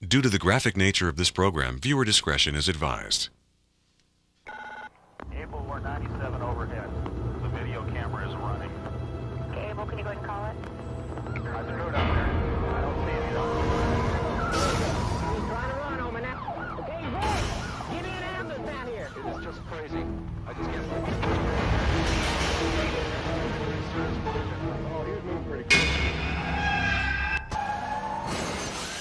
Due to the graphic nature of this program, viewer discretion is advised. Able, we're 97 overhead. The video camera is running. Okay, Able, can you go ahead and call it? How's the road out there? I don't see any though. He's trying to run, homie, now. Okay, he's hit. Give me an ambulance down here. It is just crazy. I just can't believe it. Oh, he was moving pretty good.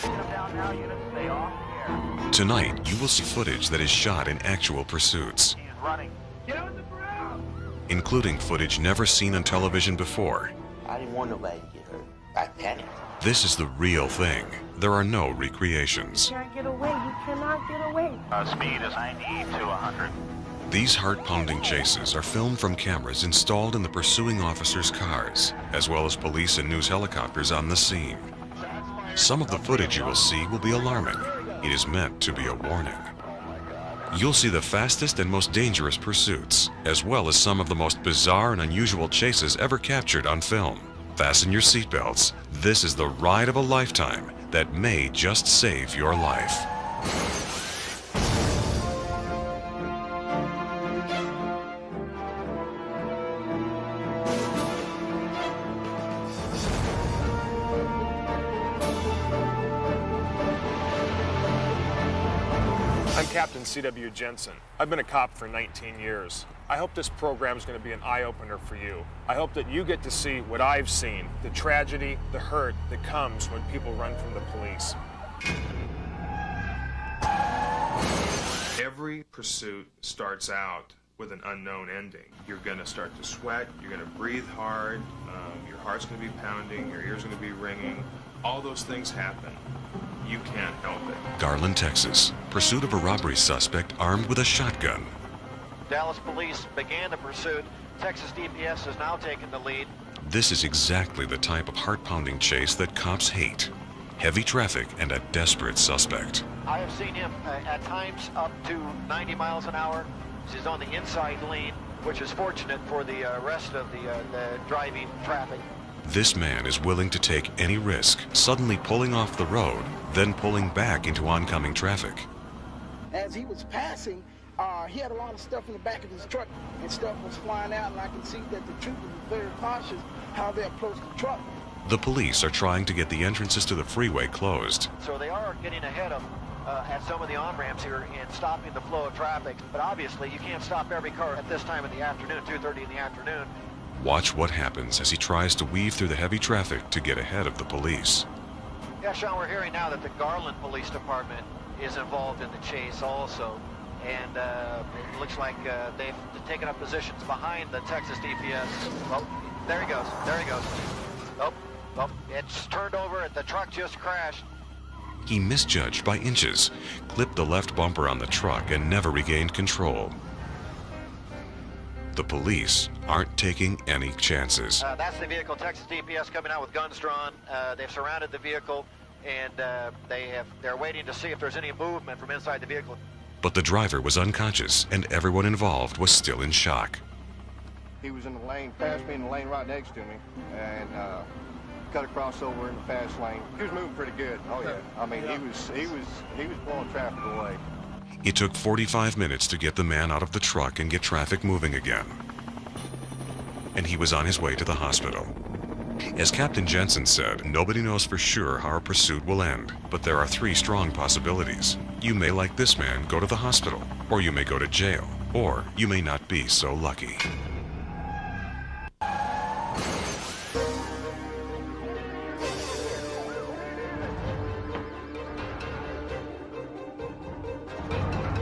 Get him down now, units. Stay off the air. Tonight, you will see footage that is shot in actual pursuits, He's running. Get on the ground. including footage never seen on television before. I didn't want nobody to get hurt. I panicked. This is the real thing. There are no recreations. You can't get away. You cannot get away. Speed is 90 to 100. These heart-pounding chases are filmed from cameras installed in the pursuing officers' cars, as well as police and news helicopters on the scene. Some of the footage you will see will be alarming. It is meant to be a warning. You'll see the fastest and most dangerous pursuits, as well as some of the most bizarre and unusual chases ever captured on film. Fasten your seatbelts. This is the ride of a lifetime that may just save your life. I'm Captain C.W. Jensen. I've been a cop for 19 years. I hope this program is going to be an eye-opener for you. I hope that you get to see what I've seen, the tragedy, the hurt that comes when people run from the police. Every pursuit starts out with an unknown ending. You're going to start to sweat, you're going to breathe hard, your heart's going to be pounding, your ears are going to be ringing. All those things happen. You can't help it. Garland, Texas. Pursuit of a robbery suspect armed with a shotgun. Dallas police began the pursuit. Texas DPS has now taken the lead. This is exactly the type of heart-pounding chase that cops hate. Heavy traffic and a desperate suspect. I have seen him at times up to 90 miles an hour. He's on the inside lane, which is fortunate for the rest of the driving traffic. This man is willing to take any risk, suddenly pulling off the road, then pulling back into oncoming traffic. As he was passing, he had a lot of stuff in the back of his truck, and stuff was flying out, and I can see that the troopers were very cautious how they approached the truck. The police are trying to get the entrances to the freeway closed. So they are getting ahead of at some of the on-ramps here and stopping the flow of traffic. But obviously, you can't stop every car at this time of the afternoon, 2:30 in the afternoon. Watch what happens as he tries to weave through the heavy traffic to get ahead of the police. Yeah, Sean, we're hearing now that the Garland Police Department is involved in the chase also. And it looks like they've taken up positions behind the Texas DPS. Oh, there he goes. There he goes. Oh, it's turned over. The truck just crashed. He misjudged by inches, clipped the left bumper on the truck, and never regained control. The police aren't taking any chances. That's the vehicle. Texas DPS coming out with guns drawn. They've surrounded the vehicle, and they're waiting to see if there's any movement from inside the vehicle. But the driver was unconscious, and everyone involved was still in shock. He was in the lane, passed me in the lane right next to me, and cut across over in the fast lane. He was moving pretty good. Oh yeah. I mean, he was blowing traffic away. It took 45 minutes to get the man out of the truck and get traffic moving again. And he was on his way to the hospital. As Captain Jensen said, nobody knows for sure how our pursuit will end, but there are 3 strong possibilities. You may, like this man, go to the hospital, or you may go to jail, or you may not be so lucky.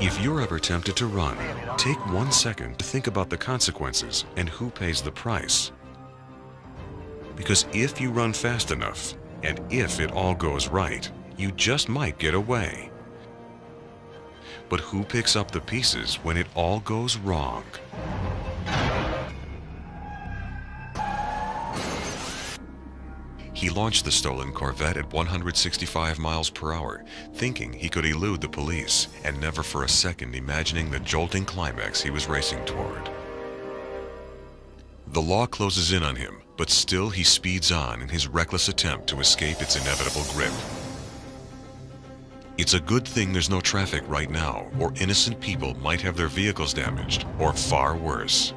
If you're ever tempted to run, take 1 second to think about the consequences and who pays the price. Because if you run fast enough, and if it all goes right, you just might get away. But who picks up the pieces when it all goes wrong? He launched the stolen Corvette at 165 miles per hour, thinking he could elude the police, and never for a second imagining the jolting climax he was racing toward. The law closes in on him, but still he speeds on in his reckless attempt to escape its inevitable grip. It's a good thing there's no traffic right now, or innocent people might have their vehicles damaged, or far worse.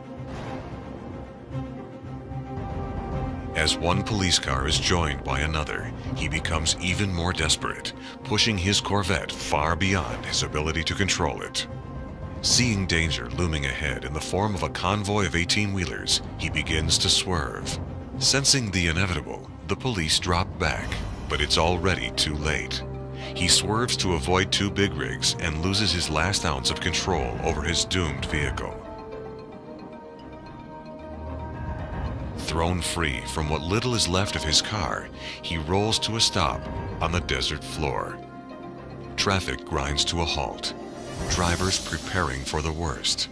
As one police car is joined by another, he becomes even more desperate, pushing his Corvette far beyond his ability to control it. Seeing danger looming ahead in the form of a convoy of 18-wheelers, he begins to swerve. Sensing the inevitable, the police drop back, but it's already too late. He swerves to avoid two big rigs and loses his last ounce of control over his doomed vehicle. Thrown free from what little is left of his car, he rolls to a stop on the desert floor. Traffic grinds to a halt, drivers preparing for the worst.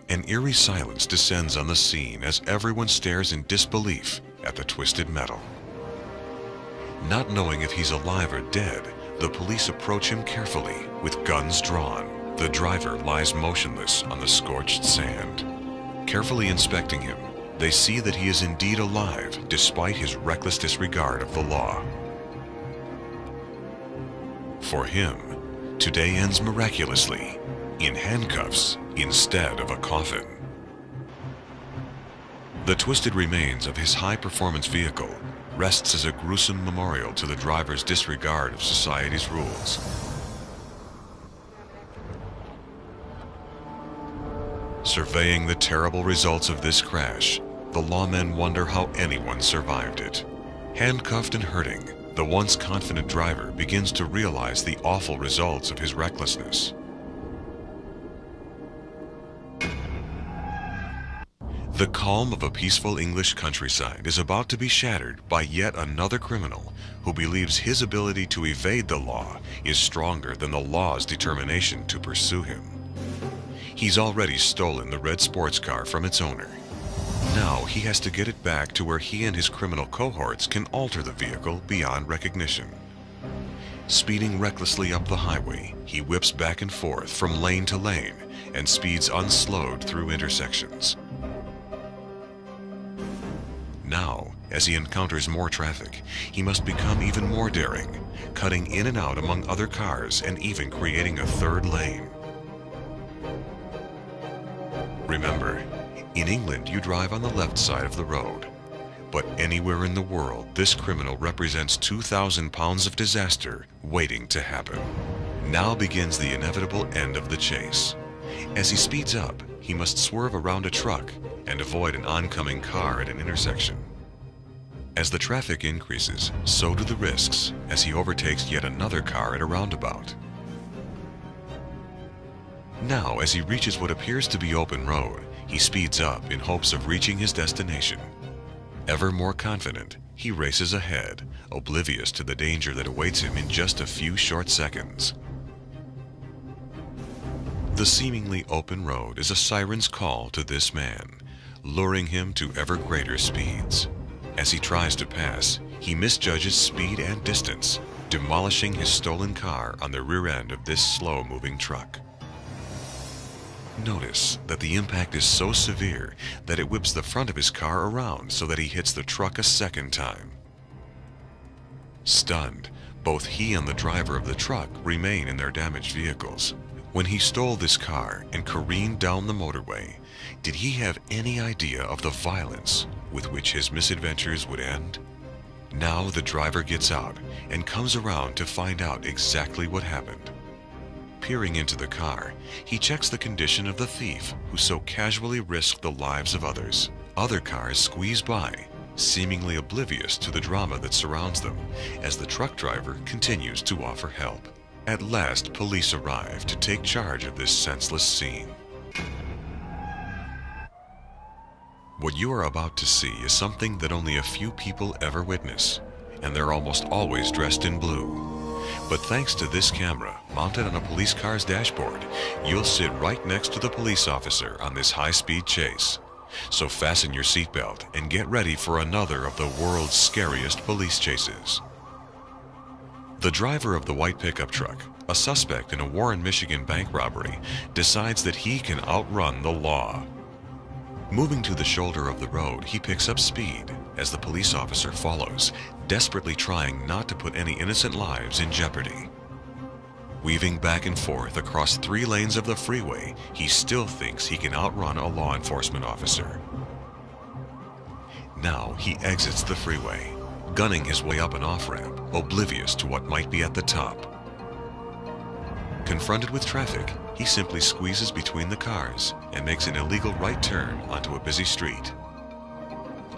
An eerie silence descends on the scene as everyone stares in disbelief at the twisted metal. Not knowing if he's alive or dead, the police approach him carefully with guns drawn. The driver lies motionless on the scorched sand. Carefully inspecting him, they see that he is indeed alive despite his reckless disregard of the law. For him, today ends miraculously in handcuffs instead of a coffin. The twisted remains of his high-performance vehicle rests as a gruesome memorial to the driver's disregard of society's rules. Surveying the terrible results of this crash, the lawmen wonder how anyone survived it. Handcuffed and hurting, the once confident driver begins to realize the awful results of his recklessness. The calm of a peaceful English countryside is about to be shattered by yet another criminal who believes his ability to evade the law is stronger than the law's determination to pursue him. He's already stolen the red sports car from its owner. Now he has to get it back to where he and his criminal cohorts can alter the vehicle beyond recognition. Speeding recklessly up the highway, he whips back and forth from lane to lane and speeds unslowed through intersections. Now, as he encounters more traffic, he must become even more daring, cutting in and out among other cars and even creating a third lane. Remember, in England you drive on the left side of the road, but anywhere in the world this criminal represents 2,000 pounds of disaster waiting to happen. Now begins the inevitable end of the chase. As he speeds up, he must swerve around a truck and avoid an oncoming car at an intersection. As the traffic increases, so do the risks as he overtakes yet another car at a roundabout. Now, as he reaches what appears to be open road, he speeds up in hopes of reaching his destination. Ever more confident, he races ahead, oblivious to the danger that awaits him in just a few short seconds. The seemingly open road is a siren's call to this man, luring him to ever greater speeds. As he tries to pass, he misjudges speed and distance, demolishing his stolen car on the rear end of this slow-moving truck. Notice that the impact is so severe that it whips the front of his car around so that he hits the truck a second time. Stunned, both he and the driver of the truck remain in their damaged vehicles. When he stole this car and careened down the motorway, did he have any idea of the violence with which his misadventures would end? Now the driver gets out and comes around to find out exactly what happened. Peering into the car, he checks the condition of the thief who so casually risked the lives of others. Other cars squeeze by, seemingly oblivious to the drama that surrounds them, as the truck driver continues to offer help. At last, police arrive to take charge of this senseless scene. What you are about to see is something that only a few people ever witness, and they're almost always dressed in blue. But thanks to this camera, mounted on a police car's dashboard, you'll sit right next to the police officer on this high-speed chase. So fasten your seatbelt and get ready for another of the world's scariest police chases. The driver of the white pickup truck, a suspect in a Warren, Michigan bank robbery, decides that he can outrun the law. Moving to the shoulder of the road, he picks up speed as the police officer follows, desperately trying not to put any innocent lives in jeopardy. Weaving back and forth across 3 lanes of the freeway, he still thinks he can outrun a law enforcement officer. Now he exits the freeway, gunning his way up an off-ramp, oblivious to what might be at the top. Confronted with traffic, he simply squeezes between the cars and makes an illegal right turn onto a busy street.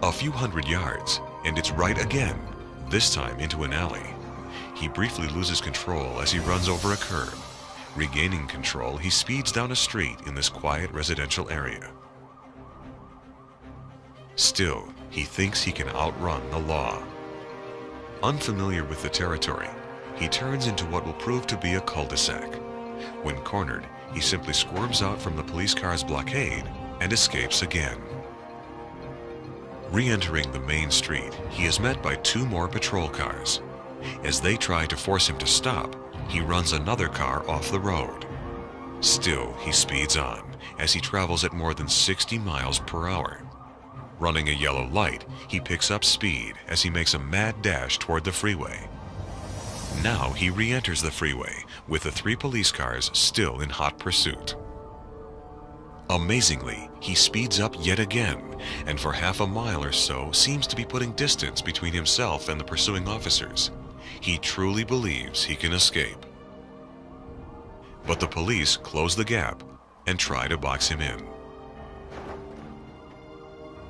A few hundred yards, and it's right again, this time into an alley. He briefly loses control as he runs over a curb. Regaining control, he speeds down a street in this quiet residential area. Still, he thinks he can outrun the law. Unfamiliar with the territory, he turns into what will prove to be a cul-de-sac. When cornered, he simply squirms out from the police car's blockade and escapes again. Re-entering the main street, he is met by 2 more patrol cars. As they try to force him to stop, he runs another car off the road. Still, he speeds on as he travels at more than 60 miles per hour. Running a yellow light, he picks up speed as he makes a mad dash toward the freeway. Now he re-enters the freeway with the 3 police cars still in hot pursuit. Amazingly, he speeds up yet again, and for half a mile or so seems to be putting distance between himself and the pursuing officers. He truly believes he can escape. But the police close the gap and try to box him in.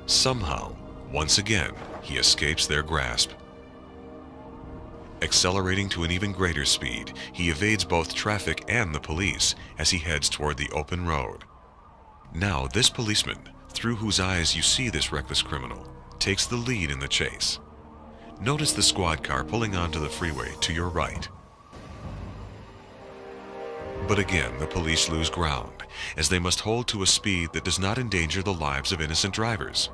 Somehow, once again, he escapes their grasp. Accelerating to an even greater speed, he evades both traffic and the police as he heads toward the open road. Now this policeman, through whose eyes you see this reckless criminal, takes the lead in the chase. Notice the squad car pulling onto the freeway to your right. But again, the police lose ground, as they must hold to a speed that does not endanger the lives of innocent drivers.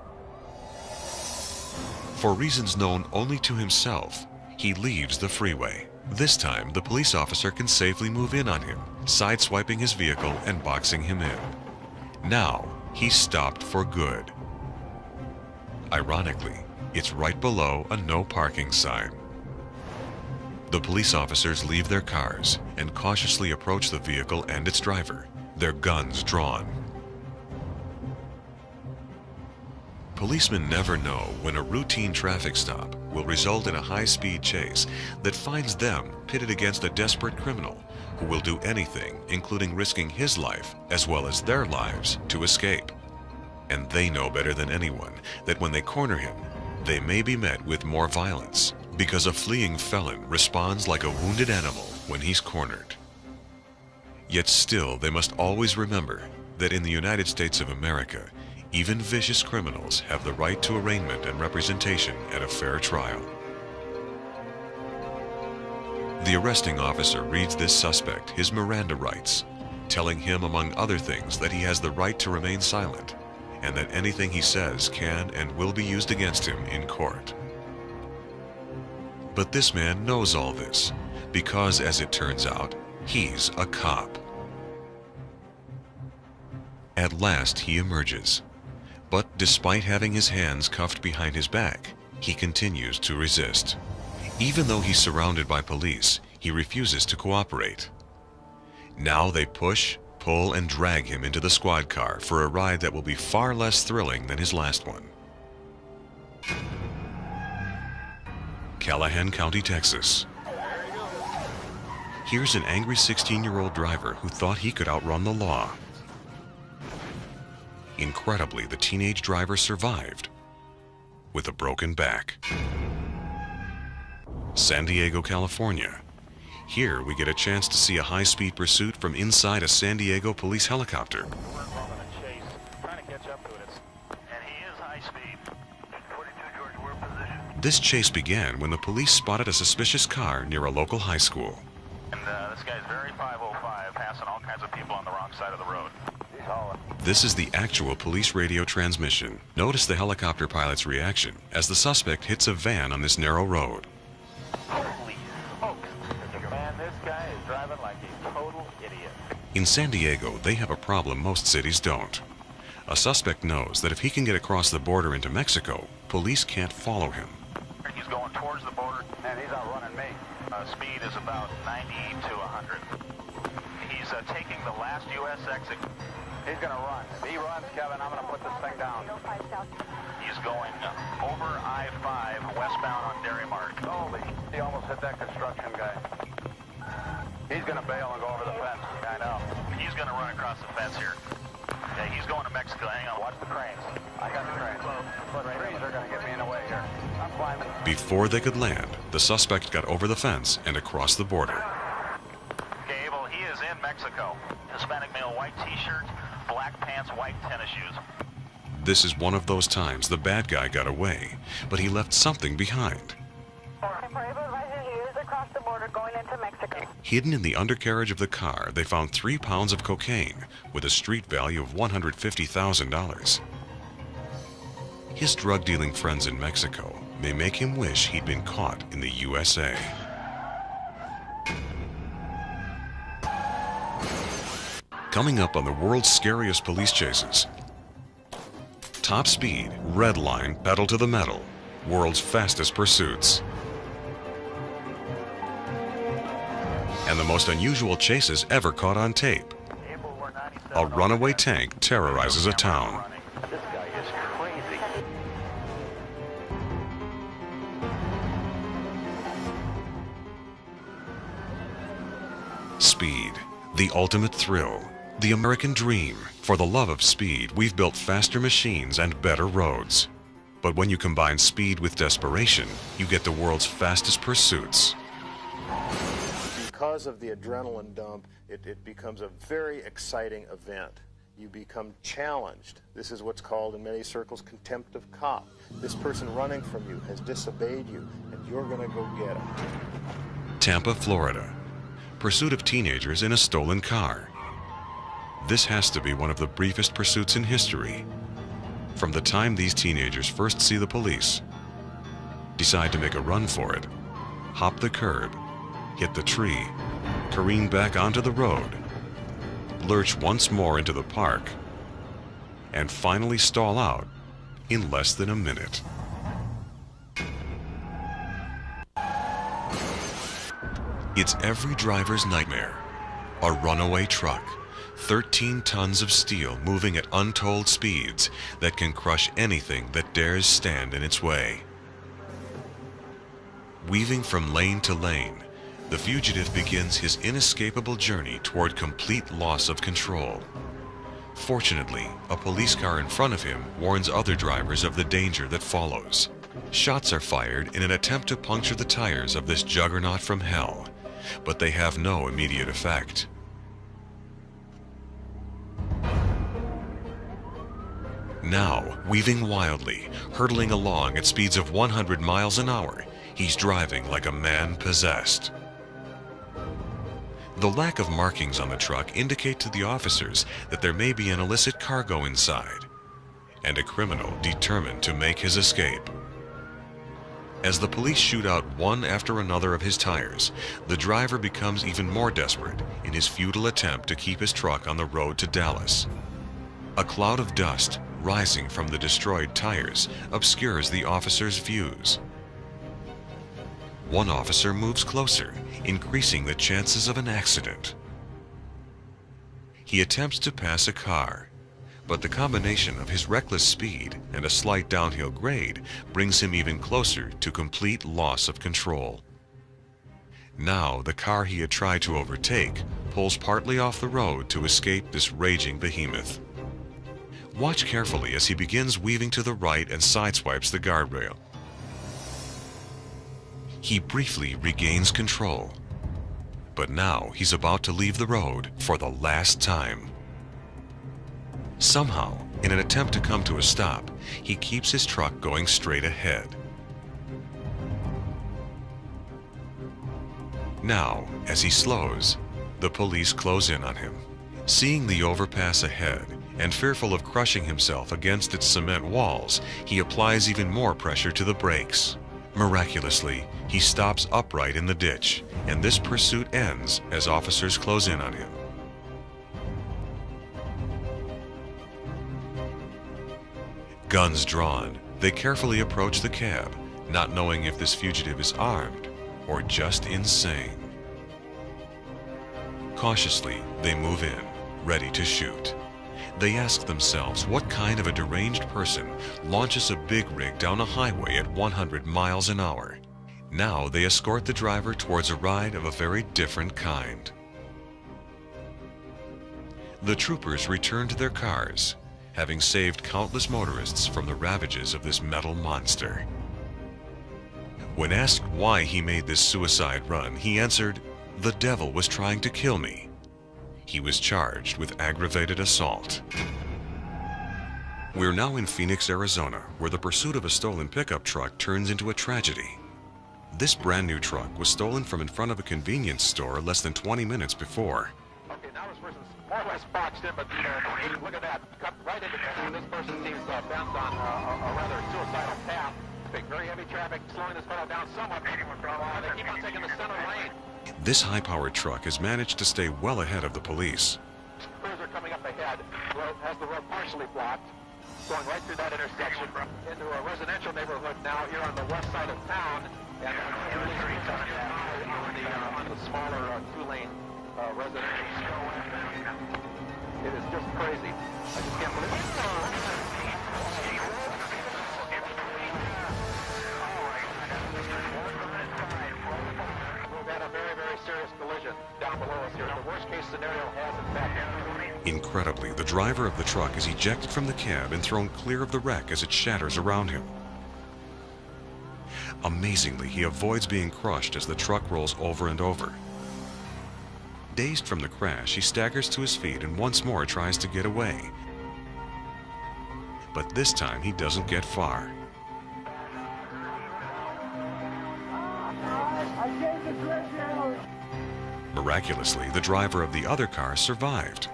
For reasons known only to himself, he leaves the freeway. This time, the police officer can safely move in on him, sideswiping his vehicle and boxing him in. Now, he's stopped for good. Ironically, it's right below a no parking sign. The police officers leave their cars and cautiously approach the vehicle and its driver, their guns drawn. Policemen never know when a routine traffic stop will result in a high-speed chase that finds them pitted against a desperate criminal who will do anything, including risking his life as well as their lives, to escape. And they know better than anyone that when they corner him, they may be met with more violence, because a fleeing felon responds like a wounded animal when he's cornered. Yet still, they must always remember that in the United States of America, even vicious criminals have the right to arraignment and representation at a fair trial. The arresting officer reads this suspect his Miranda rights, telling him, among other things, that he has the right to remain silent, and that anything he says can and will be used against him in court. But this man knows all this, because, as it turns out, he's a cop. At last he emerges, but despite having his hands cuffed behind his back, he continues to resist. Even though he's surrounded by police, he refuses to cooperate. Now they push, pull, and drag him into the squad car for a ride that will be far less thrilling than his last one. Callahan County, Texas. Here's an angry 16-year-old driver who thought he could outrun the law. Incredibly, the teenage driver survived with a broken back. San Diego, California. Here we get a chance to see a high-speed pursuit from inside a San Diego police helicopter. This chase began when the police spotted a suspicious car near a local high school. And this guy's very 505, passing all kinds of people on the wrong side of the road. This is the actual police radio transmission. Notice the helicopter pilot's reaction as the suspect hits a van on this narrow road. Holy smokes! Man, this guy is driving like a total idiot. In San Diego, they have a problem most cities don't. A suspect knows that if he can get across the border into Mexico, police can't follow him. He's going towards the border, and he's outrunning me. Speed is about 90 to 100. He's taking the last U.S. exit. He's going to run. If he runs, Kevin, I'm going to put this thing down. He's going over I-5 westbound on Dairy Mart. Holy, he almost hit that construction guy. He's going to bail and go over the fence. I know. He's going to run across the fence here. Yeah, he's going to Mexico. Hang on, watch the cranes. I got the cranes. But the cranes are going to get me in the way here. I'm climbing. Before they could land, the suspect got over the fence and across the border. Okay, Abel, he is in Mexico. Hispanic male, white t-shirt, black pants, white tennis shoes. This is one of those times the bad guy got away, but he left something behind. Across the border going into Mexico. Hidden in the undercarriage of the car, they found 3 pounds of cocaine with a street value of $150,000. His drug-dealing friends in Mexico may make him wish he'd been caught in the USA. Coming up on the world's scariest police chases. Top speed, red line, pedal to the metal. World's fastest pursuits. And the most unusual chases ever caught on tape. A runaway tank terrorizes a town. This guy is crazy. Speed, the ultimate thrill, the American dream. For the love of speed, we've built faster machines and better roads. But when you combine speed with desperation, you get the world's fastest pursuits. Because of the adrenaline dump, it becomes a very exciting event. You become challenged. This is what's called in many circles contempt of cop. This person running from you has disobeyed you, and you're going to go get him. Tampa, Florida. Pursuit of teenagers in a stolen car. This has to be one of the briefest pursuits in history. From the time these teenagers first see the police, decide to make a run for it, hop the curb, hit the tree, careen back onto the road, lurch once more into the park, and finally stall out in less than a minute. It's every driver's nightmare. A runaway truck, 13 tons of steel moving at untold speeds that can crush anything that dares stand in its way. Weaving from lane to lane, the fugitive begins his inescapable journey toward complete loss of control. Fortunately, a police car in front of him warns other drivers of the danger that follows. Shots are fired in an attempt to puncture the tires of this juggernaut from hell, but they have no immediate effect. Now, weaving wildly, hurtling along at speeds of 100 miles an hour, he's driving like a man possessed. The lack of markings on the truck indicate to the officers that there may be an illicit cargo inside, and a criminal determined to make his escape. As the police shoot out one after another of his tires, the driver becomes even more desperate in his futile attempt to keep his truck on the road to Dallas. A cloud of dust rising from the destroyed tires obscures the officers' views. One officer moves closer, increasing the chances of an accident. He attempts to pass a car, but the combination of his reckless speed and a slight downhill grade brings him even closer to complete loss of control. Now, the car he had tried to overtake pulls partly off the road to escape this raging behemoth. Watch carefully as he begins weaving to the right and sideswipes the guardrail. He briefly regains control, but now he's about to leave the road for the last time. Somehow, in an attempt to come to a stop, he keeps his truck going straight ahead. Now, as he slows, the police close in on him. Seeing the overpass ahead, and fearful of crushing himself against its cement walls, he applies even more pressure to the brakes. Miraculously, he stops upright in the ditch, and this pursuit ends as officers close in on him. Guns drawn, they carefully approach the cab, not knowing if this fugitive is armed or just insane. Cautiously, they move in, ready to shoot. They ask themselves what kind of a deranged person launches a big rig down a highway at 100 miles an hour. Now they escort the driver towards a ride of a very different kind. The troopers return to their cars, having saved countless motorists from the ravages of this metal monster. When asked why he made this suicide run, he answered, "The devil was trying to kill me." He was charged with aggravated assault. We're now in Phoenix, Arizona, where the pursuit of a stolen pickup truck turns into a tragedy. This brand new truck was stolen from in front of a convenience store less than 20 minutes before. Okay, now this person's more or less boxed in, but look at that. Cut right into this. This person seems bent on a rather suicidal path. Very heavy traffic, slowing this fellow down somewhat. They keep on taking the center lane. This high-powered truck has managed to stay well ahead of the police. Cruiser coming up ahead, has the road partially blocked, going right through that intersection into a residential neighborhood now here on the west side of town, and on the smaller two-lane residential. It is just crazy. I just can't believe it. Serious collision down below us here. The worst case scenario has in fact. Incredibly, the driver of the truck is ejected from the cab and thrown clear of the wreck as it shatters around him. Amazingly, he avoids being crushed as the truck rolls over and over. Dazed from the crash, he staggers to his feet and once more tries to get away. But this time he doesn't get far. Miraculously, the driver of the other car survived.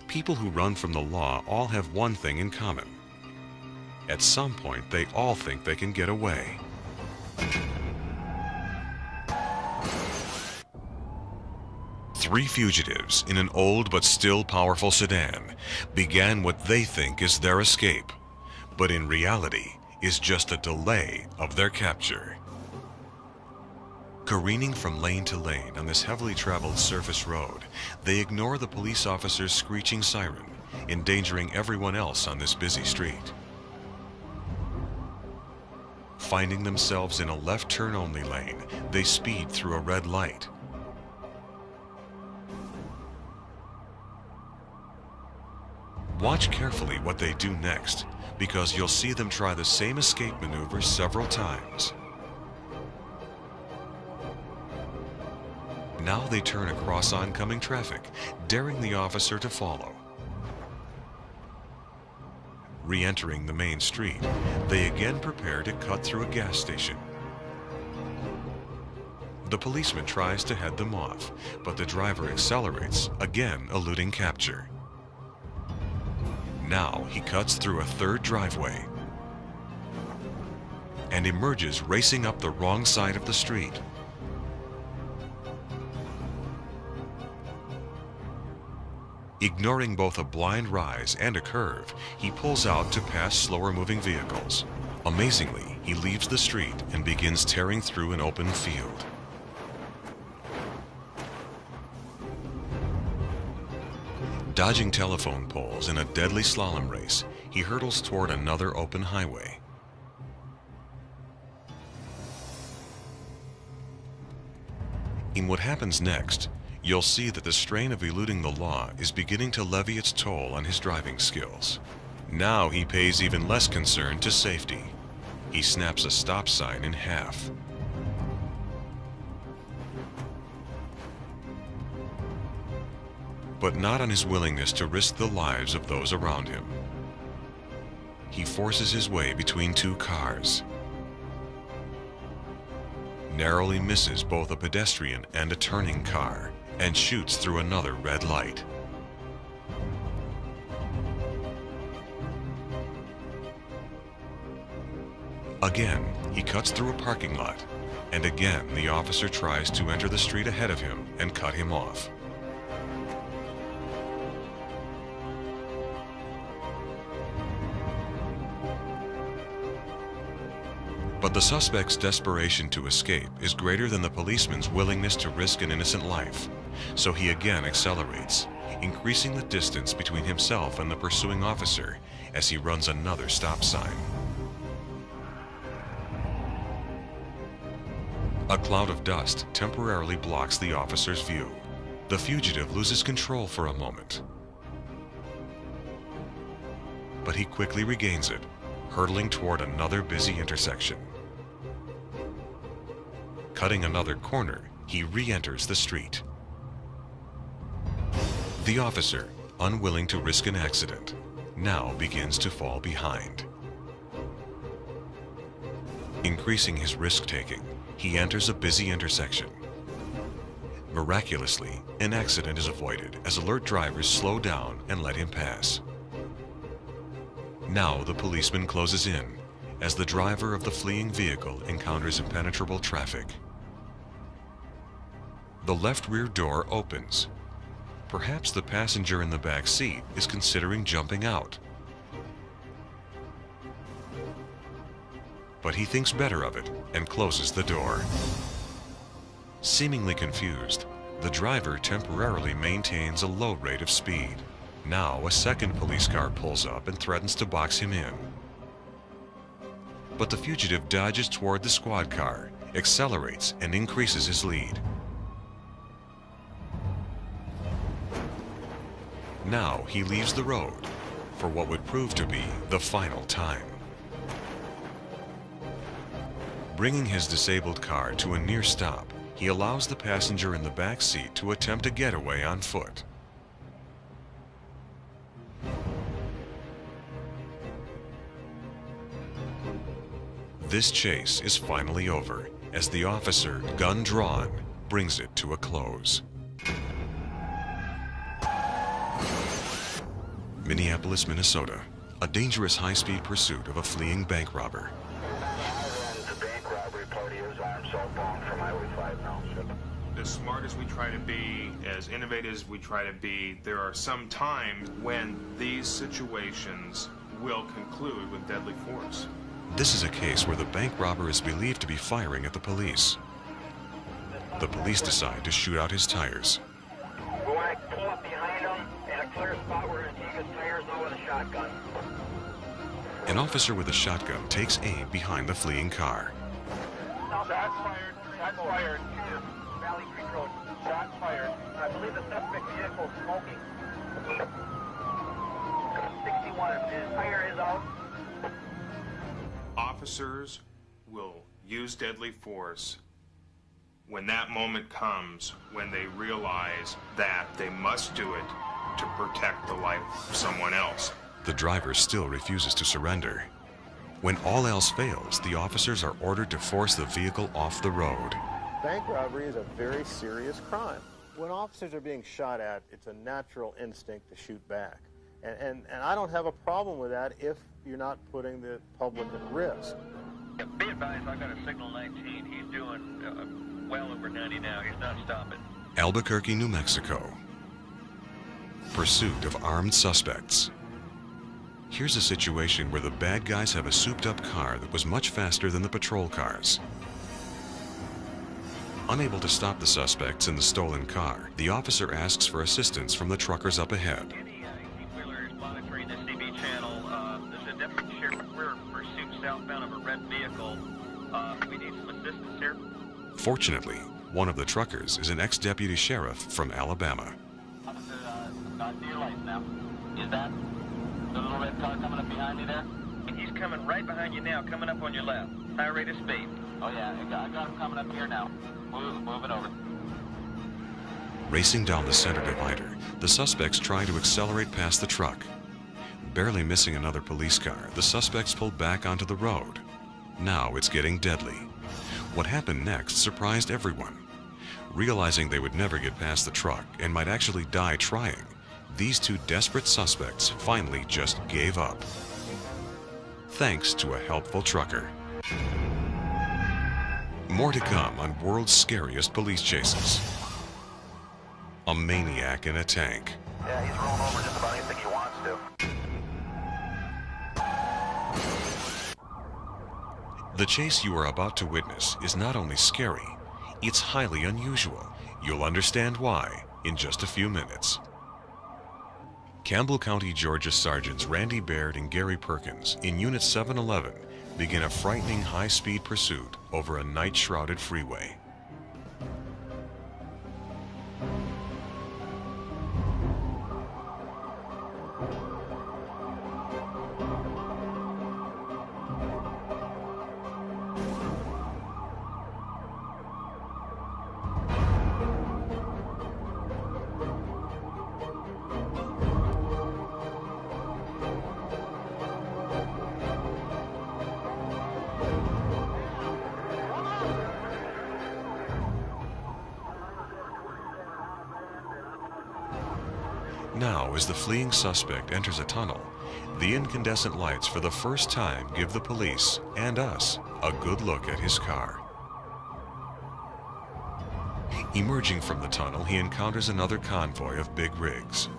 People who run from the law all have one thing in common. At some point, they all think they can get away. Three fugitives in an old but still powerful sedan began what they think is their escape, but in reality is just a delay of their capture. Careening from lane to lane on this heavily traveled surface road, they ignore the police officer's screeching siren, endangering everyone else on this busy street. Finding themselves in a left turn only lane, they speed through a red light. Watch carefully what they do next, because you'll see them try the same escape maneuver several times. Now they turn across oncoming traffic, daring the officer to follow. Re-entering the main street, they again prepare to cut through a gas station. The policeman tries to head them off, but the driver accelerates, again eluding capture. Now he cuts through a third driveway and emerges racing up the wrong side of the street. Ignoring both a blind rise and a curve, he pulls out to pass slower-moving vehicles. Amazingly, he leaves the street and begins tearing through an open field. Dodging telephone poles in a deadly slalom race, he hurtles toward another open highway. In what happens next, you'll see that the strain of eluding the law is beginning to levy its toll on his driving skills. Now he pays even less concern to safety. He snaps a stop sign in half. But not on his willingness to risk the lives of those around him. He forces his way between two cars, narrowly misses both a pedestrian and a turning car, and shoots through another red light. Again, he cuts through a parking lot, and again the officer tries to enter the street ahead of him and cut him off. But the suspect's desperation to escape is greater than the policeman's willingness to risk an innocent life. so he again accelerates, increasing the distance between himself and the pursuing officer as he runs another stop sign. A cloud of dust temporarily blocks the officer's view. The fugitive loses control for a moment, but he quickly regains it, hurtling toward another busy intersection. Cutting another corner, he re-enters the street. The officer, unwilling to risk an accident, now begins to fall behind. Increasing his risk-taking, he enters a busy intersection. Miraculously, an accident is avoided as alert drivers slow down and let him pass. Now the policeman closes in as the driver of the fleeing vehicle encounters impenetrable traffic. The left rear door opens. Perhaps the passenger in the back seat is considering jumping out. But he thinks better of it and closes the door. Seemingly confused, the driver temporarily maintains a low rate of speed. Now a second police car pulls up and threatens to box him in. But the fugitive dodges toward the squad car, accelerates, and increases his lead. Now he leaves the road for what would prove to be the final time. Bringing his disabled car to a near stop, he allows the passenger in the back seat to attempt a getaway on foot. This chase is finally over as the officer, gun drawn, brings it to a close. Minneapolis, Minnesota. A dangerous high-speed pursuit of a fleeing bank robber. The bank robbery party is armed southbound from Highway 5 now. As smart as we try to be, as innovative as we try to be, there are some times when these situations will conclude with deadly force. This is a case where the bank robber is believed to be firing at the police. The police decide to shoot out his tires. We want to pull up behind him in a clear spot where he can take his tires out with a shotgun. An officer with a shotgun takes aim behind the fleeing car. Shots fired. Shots fired. Valley Creek Road. Shots fired. I believe the suspect vehicle is smoking. 61. His tire is out. Officers will use deadly force when that moment comes, when they realize that they must do it to protect the life of someone else. The driver still refuses to surrender. When all else fails, the officers are ordered to force the vehicle off the road. Bank robbery is a very serious crime. When officers are being shot at, it's a natural instinct to shoot back. And I don't have a problem with that if you're not putting the public at risk. Be advised, I got a signal 19. He's doing well over 90 now. He's not stopping. Albuquerque, New Mexico. Pursuit of armed suspects. Here's a situation where the bad guys have a souped-up car that was much faster than the patrol cars. Unable to stop the suspects in the stolen car, the officer asks for assistance from the truckers up ahead. Any 18-wheeler is monitoring the CB channel. There's a deputy sheriff. We're in pursuit southbound of a red vehicle. We need some assistance here. Fortunately, one of the truckers is an ex-deputy sheriff from Alabama. Officer, to your lights now. Is that the little red car coming up behind you there? He's coming right behind you now, coming up on your left. High rate of speed. Oh yeah, I got him coming up here now. Move it over. Racing down the center divider, the suspects try to accelerate past the truck. Barely missing another police car, the suspects pulled back onto the road. Now it's getting deadly. What happened next surprised everyone. Realizing they would never get past the truck and might actually die trying, these two desperate suspects finally just gave up. Thanks to a helpful trucker. More to come on World's Scariest Police Chases. A maniac in a tank. Yeah, he's rolling over just about anything he wants to. The chase you are about to witness is not only scary, it's highly unusual, You'll understand why in just a few minutes. Campbell County, Georgia Sergeants Randy Baird and Gary Perkins in Unit 711 begin a frightening high-speed pursuit over a night-shrouded freeway. Now, as the fleeing suspect enters a tunnel, the incandescent lights for the first time give the police, and us, a good look at his car. Emerging from the tunnel, he encounters another convoy of big rigs.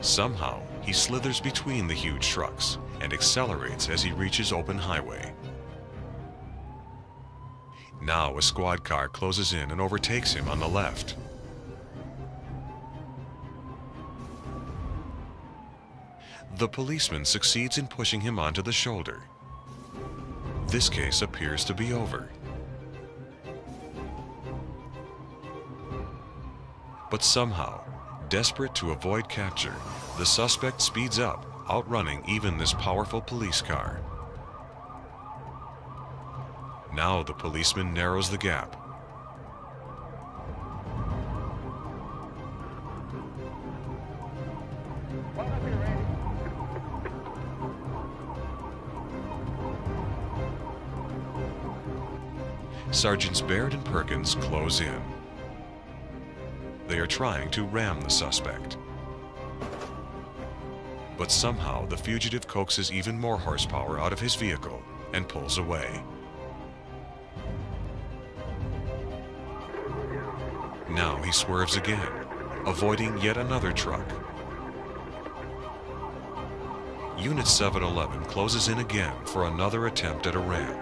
Somehow, he slithers between the huge trucks and accelerates as he reaches open highway. Now, a squad car closes in and overtakes him on the left. The policeman succeeds in pushing him onto the shoulder. This case appears to be over. But somehow, desperate to avoid capture, the suspect speeds up, outrunning even this powerful police car. Now the policeman narrows the gap. Sergeants Baird and Perkins close in. They are trying to ram the suspect. But somehow the fugitive coaxes even more horsepower out of his vehicle and pulls away. Now he swerves again, avoiding yet another truck. Unit 711 closes in again for another attempt at a ram.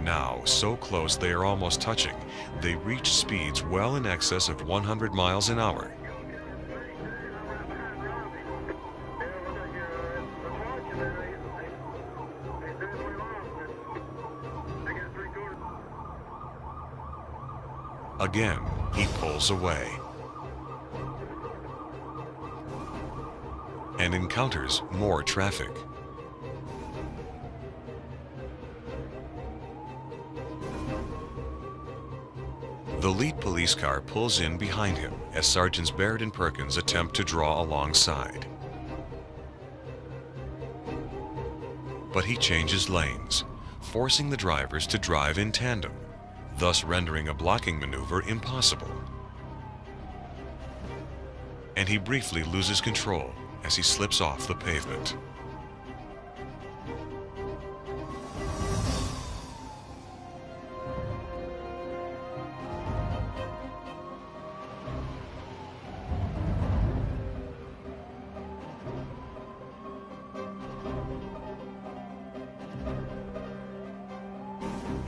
Now, so close they are almost touching, they reach speeds well in excess of 100 miles an hour. Again, he pulls away and encounters more traffic. The lead police car pulls in behind him as Sergeants Baird and Perkins attempt to draw alongside. But he changes lanes, forcing the drivers to drive in tandem, thus rendering a blocking maneuver impossible. And he briefly loses control as he slips off the pavement.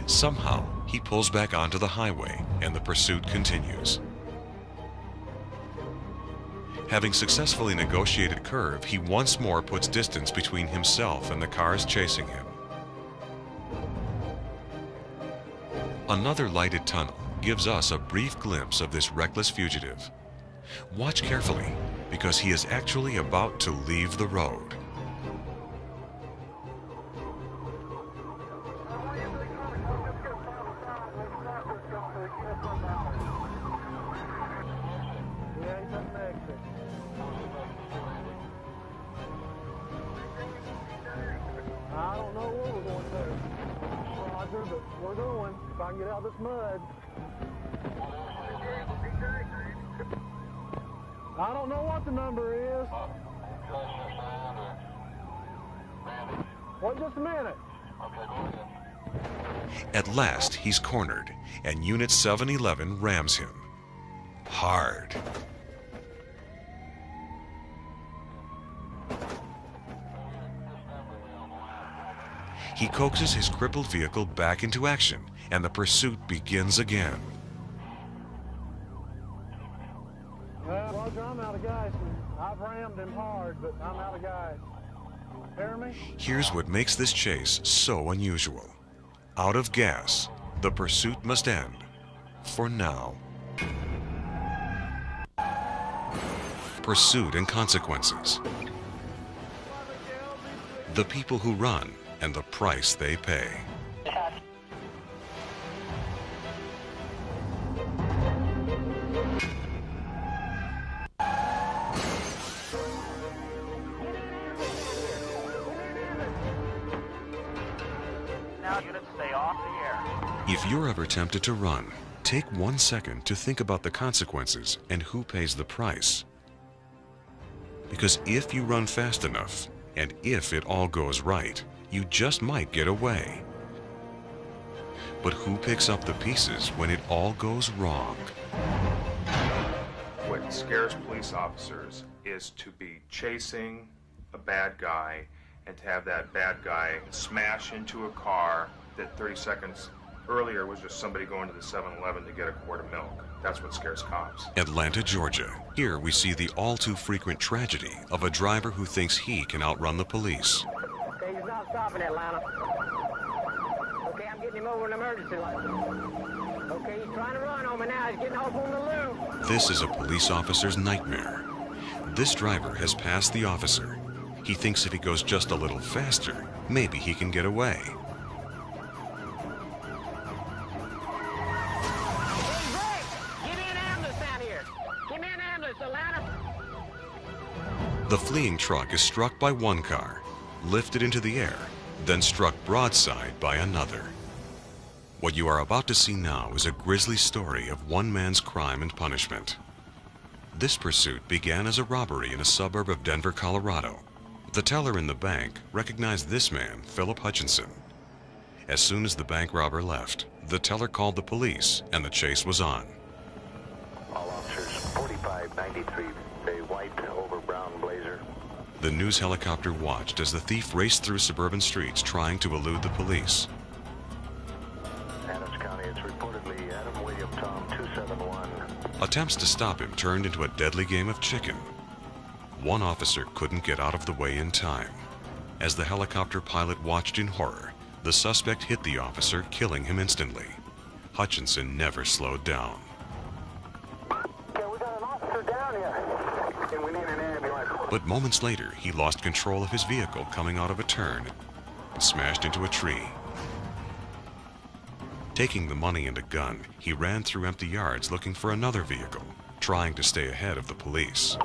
Somehow, he pulls back onto the highway and the pursuit continues. Having successfully negotiated a curve, he once more puts distance between himself and the cars chasing him. Another lighted tunnel gives us a brief glimpse of this reckless fugitive. Watch carefully, because he is actually about to leave the road. I don't know where we're going to, Roger, but we're going. If I can get out of this mud. I don't know what the number is. Wait just a minute. At last, he's cornered, and Unit 711 rams him. Hard. He coaxes his crippled vehicle back into action, and the pursuit begins again. Well, Roger, I'm out of gas. I've rammed him hard, but I'm out of gas. Hear me? Here's what makes this chase so unusual. Out of gas, the pursuit must end. For now. Pursuit and consequences. The people who run and the price they pay. Now, units, stay off the air. If you're ever tempted to run, take 1 second to think about the consequences and who pays the price. Because if you run fast enough, and if it all goes right, you just might get away. But who picks up the pieces when it all goes wrong? What scares police officers is to be chasing a bad guy and to have that bad guy smash into a car that 30 seconds earlier was just somebody going to the 7-Eleven to get a quart of milk. That's what scares cops. Atlanta, Georgia. Here we see the all too frequent tragedy of a driver who thinks he can outrun the police. Okay, he's not stopping, Atlanta. Okay, I'm getting him over an emergency light. Okay, he's trying to run on me now. He's getting off on the loop. This is a police officer's nightmare. This driver has passed the officer. He thinks if he goes just a little faster, maybe he can get away. The fleeing truck is struck by one car, lifted into the air, then struck broadside by another. What you are about to see now is a grisly story of one man's crime and punishment. This pursuit began as a robbery in a suburb of Denver, Colorado. The teller in the bank recognized this man, Philip Hutchinson. As soon as the bank robber left, the teller called the police and the chase was on. All officers, 4593, a white over brown blazer. The news helicopter watched as the thief raced through suburban streets trying to elude the police. Adams County, it's reportedly Adam William Tom 271. Attempts to stop him turned into a deadly game of chicken. One officer couldn't get out of the way in time. As the helicopter pilot watched in horror, the suspect hit the officer, killing him instantly. Hutchinson never slowed down. Yeah, we got an officer down here, and we need an ambulance. But moments later, he lost control of his vehicle coming out of a turn and smashed into a tree. Taking the money and a gun, he ran through empty yards looking for another vehicle, trying to stay ahead of the police.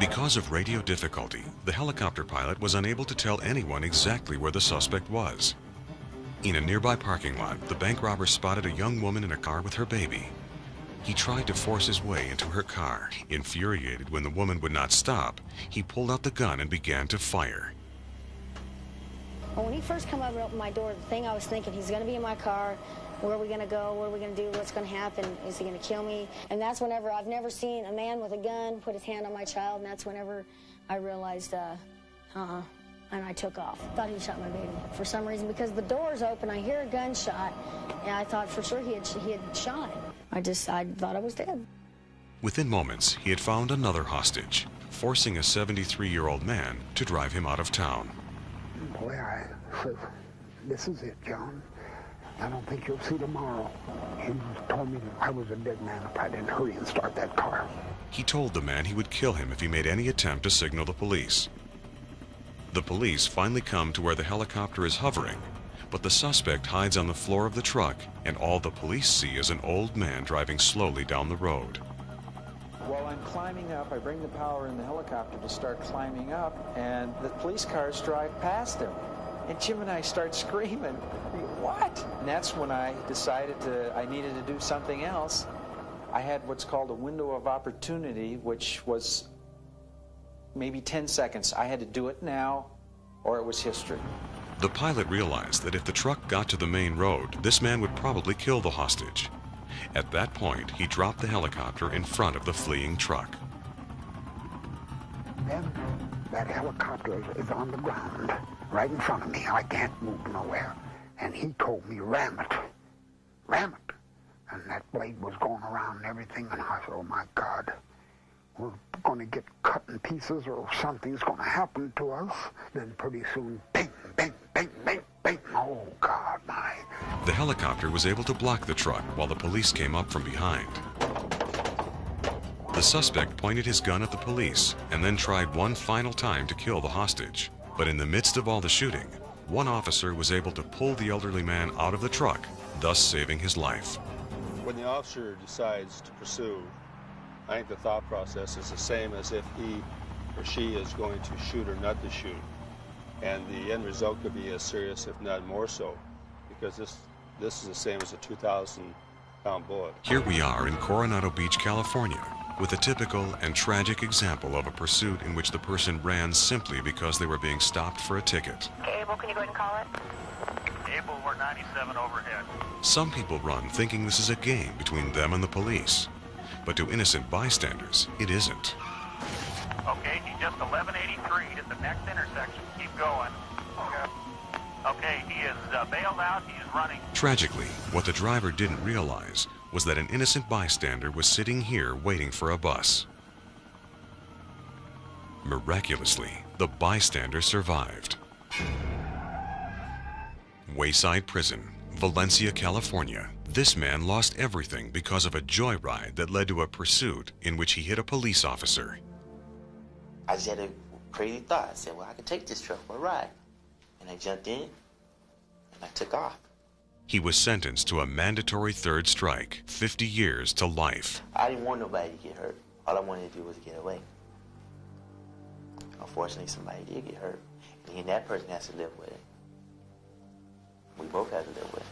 Because of radio difficulty, the helicopter pilot was unable to tell anyone exactly where the suspect was. In a nearby parking lot, the bank robber spotted a young woman in a car with her baby. He tried to force his way into her car. Infuriated when the woman would not stop, he pulled out the gun and began to fire. Well, when he first come up and opened my door, the thing I was thinking, he's going to be in my car. Where are we going to go? What are we going to do? What's going to happen? Is he going to kill me? And that's whenever I've never seen a man with a gun put his hand on my child, and that's whenever I realized, and I took off. Thought he shot my baby for some reason because the door's open. I hear a gunshot, and I thought for sure he had shot him. I thought I was dead. Within moments, he had found another hostage, forcing a 73-year-old man to drive him out of town. Boy, I said, this is it, John. I don't think you'll see tomorrow. He told me that I was a dead man if I didn't hurry and start that car. He told the man he would kill him if he made any attempt to signal the police. The police finally come to where the helicopter is hovering, but the suspect hides on the floor of the truck, and all the police see is an old man driving slowly down the road. While I'm climbing up, I bring the power in the helicopter to start climbing up, and the police cars drive past him. And Jim and I start screaming. what? And that's when I decided I needed to do something else. I had what's called a window of opportunity, which was maybe 10 seconds. I had to do it now, or it was history. The pilot realized that if the truck got to the main road, this man would probably kill the hostage. At that point, he dropped the helicopter in front of the fleeing truck. Then that helicopter is on the ground right in front of me. I can't move nowhere. And he told me, ram it. Ram it. And that blade was going around and everything, and I said, oh my God, we're going to get cut in pieces or something's going to happen to us. Then pretty soon, bang, bang, bang, bang, bang. Oh God, my. The helicopter was able to block the truck while the police came up from behind. The suspect pointed his gun at the police and then tried one final time to kill the hostage. But in the midst of all the shooting, one officer was able to pull the elderly man out of the truck, thus saving his life. When the officer decides to pursue, I think the thought process is the same as if he or she is going to shoot or not to shoot. And the end result could be as serious, if not more so, because this is the same as a 2,000-pound bullet. Here we are in Coronado Beach, California, with a typical and tragic example of a pursuit in which the person ran simply because they were being stopped for a ticket. Okay, Abel, can you go ahead and call it? Abel, we're 97 overhead. Some people run thinking this is a game between them and the police, but to innocent bystanders, it isn't. Okay, he just 1183 at the next intersection. Keep going. Okay, he is bailed out. He is running. Tragically, what the driver didn't realize was that an innocent bystander was sitting here waiting for a bus. Miraculously, the bystander survived. Wayside Prison, Valencia, California. This man lost everything because of a joyride that led to a pursuit in which he hit a police officer. I just had a crazy thought. I said, well, I could take this truck for a ride. And I jumped in, and I took off. He was sentenced to a mandatory third strike, 50 years to life. I didn't want nobody to get hurt. All I wanted to do was get away. Unfortunately, somebody did get hurt. And that person has to live with it. We both have to live with it.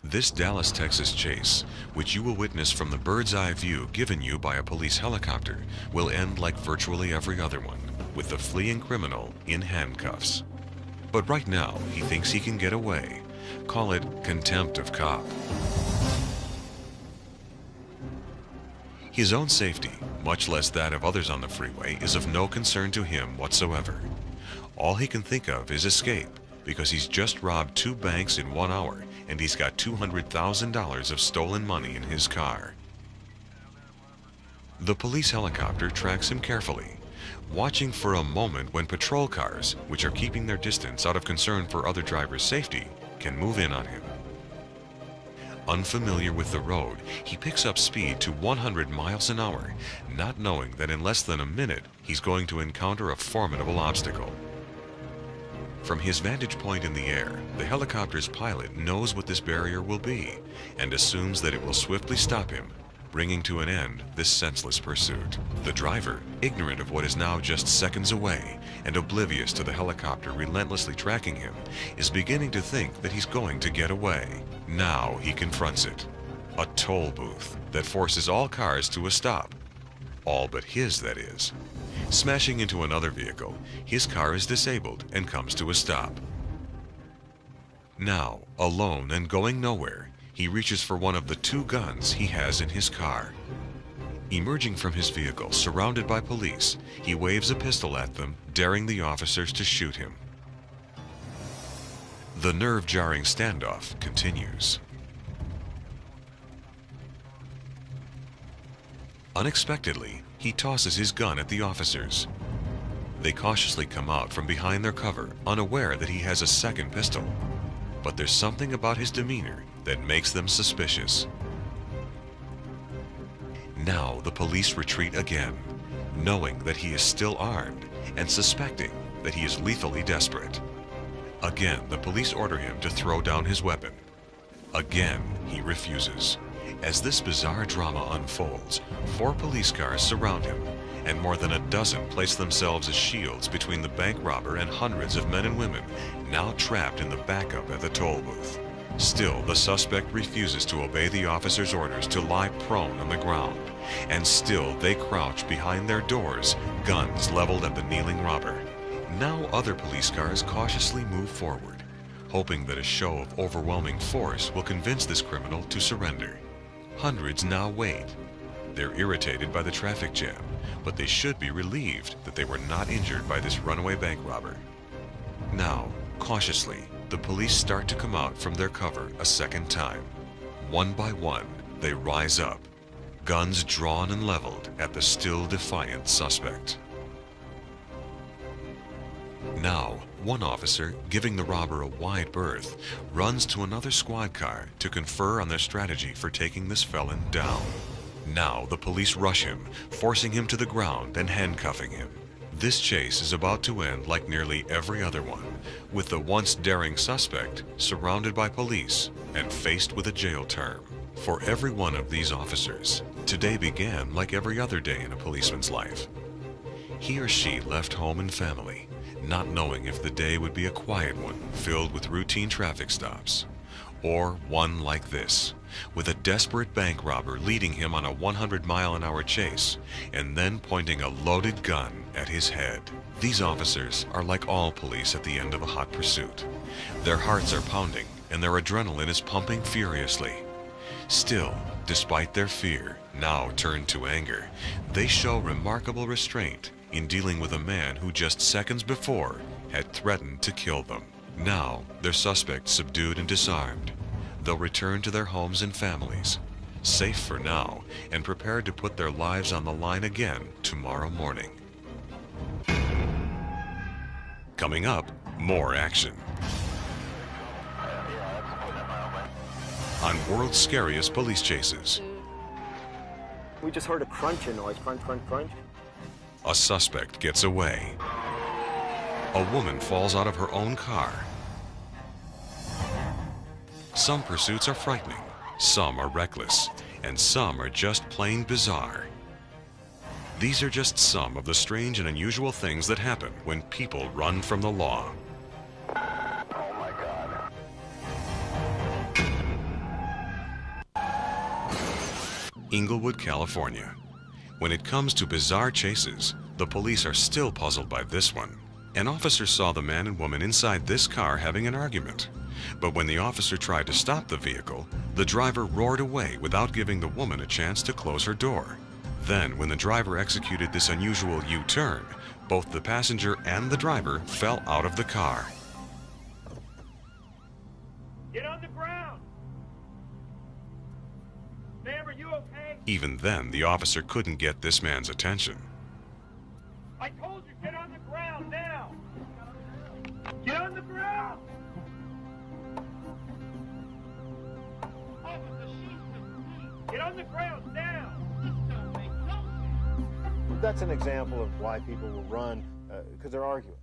This Dallas, Texas chase, which you will witness from the bird's eye view given you by a police helicopter, will end like virtually every other one, with the fleeing criminal in handcuffs. But right now, he thinks he can get away. Call it contempt of cop. His own safety, much less that of others on the freeway, is of no concern to him whatsoever. All he can think of is escape, because he's just robbed 2 banks in 1 hour, and he's got $200,000 of stolen money in his car. The police helicopter tracks him carefully, watching for a moment when patrol cars, which are keeping their distance out of concern for other drivers' safety, can move in on him. Unfamiliar with the road, he picks up speed to 100 miles an hour, not knowing that in less than a minute, he's going to encounter a formidable obstacle. From his vantage point in the air, the helicopter's pilot knows what this barrier will be and assumes that it will swiftly stop him, bringing to an end this senseless pursuit. The driver, ignorant of what is now just seconds away and oblivious to the helicopter relentlessly tracking him, is beginning to think that he's going to get away. Now he confronts it, a toll booth that forces all cars to a stop. All but his, that is. Smashing into another vehicle, his car is disabled and comes to a stop. Now, alone and going nowhere, he reaches for one of the 2 guns he has in his car. Emerging from his vehicle, surrounded by police, he waves a pistol at them, daring the officers to shoot him. The nerve-jarring standoff continues. Unexpectedly, he tosses his gun at the officers. They cautiously come out from behind their cover, unaware that he has a second pistol. But there's something about his demeanor that makes them suspicious. Now the police retreat again, knowing that he is still armed and suspecting that he is lethally desperate. Again, the police order him to throw down his weapon. Again, he refuses. As this bizarre drama unfolds, 4 police cars surround him, and more than a dozen place themselves as shields between the bank robber and hundreds of men and women now trapped in the backup at the toll booth. Still, the suspect refuses to obey the officer's orders to lie prone on the ground, and still they crouch behind their doors, guns leveled at the kneeling robber. Now other police cars cautiously move forward, hoping that a show of overwhelming force will convince this criminal to surrender. Hundreds now wait. They're irritated by the traffic jam, but they should be relieved that they were not injured by this runaway bank robber. Now, cautiously, the police start to come out from their cover a second time. One by one, they rise up, guns drawn and leveled at the still defiant suspect. Now, one officer, giving the robber a wide berth, runs to another squad car to confer on their strategy for taking this felon down. Now the police rush him, forcing him to the ground and handcuffing him. This chase is about to end like nearly every other one, with the once daring suspect surrounded by police and faced with a jail term. For every one of these officers, today began like every other day in a policeman's life. He or she left home and family, not knowing if the day would be a quiet one filled with routine traffic stops, or one like this, with a desperate bank robber leading him on a 100-mile-an-hour chase and then pointing a loaded gun at his head. These officers are like all police at the end of a hot pursuit. Their hearts are pounding and their adrenaline is pumping furiously. Still, despite their fear, now turned to anger, they show remarkable restraint in dealing with a man who just seconds before had threatened to kill them. Now, their suspect subdued and disarmed, they'll return to their homes and families, safe for now and prepared to put their lives on the line again tomorrow morning. Coming up, more action. On World's Scariest Police Chases. We just heard a crunching noise, crunch, crunch, crunch. A suspect gets away. A woman falls out of her own car. Some pursuits are frightening, some are reckless, and some are just plain bizarre. These are just some of the strange and unusual things that happen when people run from the law. Oh my God. Inglewood, California. When it comes to bizarre chases, the police are still puzzled by this one. An officer saw the man and woman inside this car having an argument. But when the officer tried to stop the vehicle, the driver roared away without giving the woman a chance to close her door. Then, when the driver executed this unusual U-turn, both the passenger and the driver fell out of the car. Get on the ground! Ma'am, are you okay? Even then, the officer couldn't get this man's attention. I told you, get on the ground now! Get on the ground! Get on the ground now! That's an example of why people will run, because they're arguing.